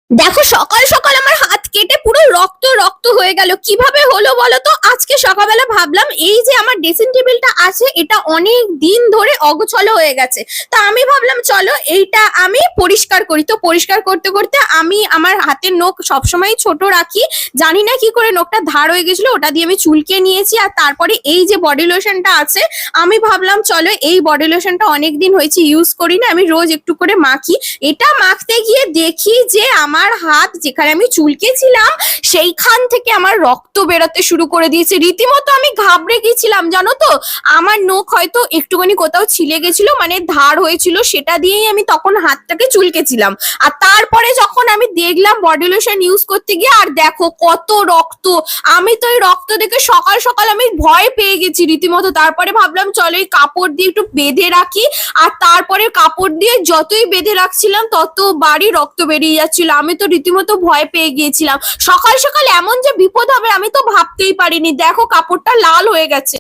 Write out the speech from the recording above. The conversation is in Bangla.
দেখো সকাল সকাল আমার হাত কেটে পুরো রক্ত রক্ত হয়ে গেল। কিভাবে হলো বলো তো? আজকে সকালবেলা ভাবলাম এই যে আমার ড্রেসিং টেবিলটা আছে এটা অনেক দিন ধরে অগোছালো হয়ে গেছে। তা আমি ভাবলাম চলো এইটা আমি পরিষ্কার করি। তো পরিষ্কার করতে করতে আমি আমার হাতের নখ সবসময় ছোট রাখি, জানি না কি করে নখটা ধার হয়ে গেছিল, ওটা দিয়ে আমি চুলকে নিয়েছি। আর তারপরে এই যে বডি লোশনটা আছে, আমি ভাবলাম চলো এই বডি লোশনটা অনেকদিন হয়েছে ইউজ করি না, আমি রোজ একটু করে মাখি। এটা মাখতে গিয়ে দেখি যে আমার হাত যেখানে আমি চুলকেছিলাম সেইখান থেকে আমার রক্ত বেরোতে শুরু করে দিয়েছে। রীতিমতো আমি ঘাবড়ে গেছিলাম জানো তো। আমার নখ হয়তো একটুখানি কোথাও ছিলে গেছিল, মানে ধার হয়েছিল, সেটা দিয়েই আমি তখন হাতটাকে চুলকেছিলাম। আর তারপরে যখন আমি দেখলাম বডি লোশন ইউজ করতে গিয়ে, আর দেখো কত রক্ত। আমি তো এই রক্ত দেখে সকাল সকাল আমি ভয় পেয়ে গেছি রীতিমতো। তারপরে ভাবলাম চলো এই কাপড় দিয়ে একটু বেঁধে রাখি। আর তারপরে কাপড় দিয়ে যতই বেঁধে রাখছিলাম ততবারই রক্ত বেরিয়ে যাচ্ছিল। আমি তো রীতিমতো ভয় পেয়ে গিয়েছিলাম। সকাল সকাল এমন যে বিপদ হবে আমি তো ভাবতেই পারিনি। দেখো কাপড়টা লাল হয়ে গেছে।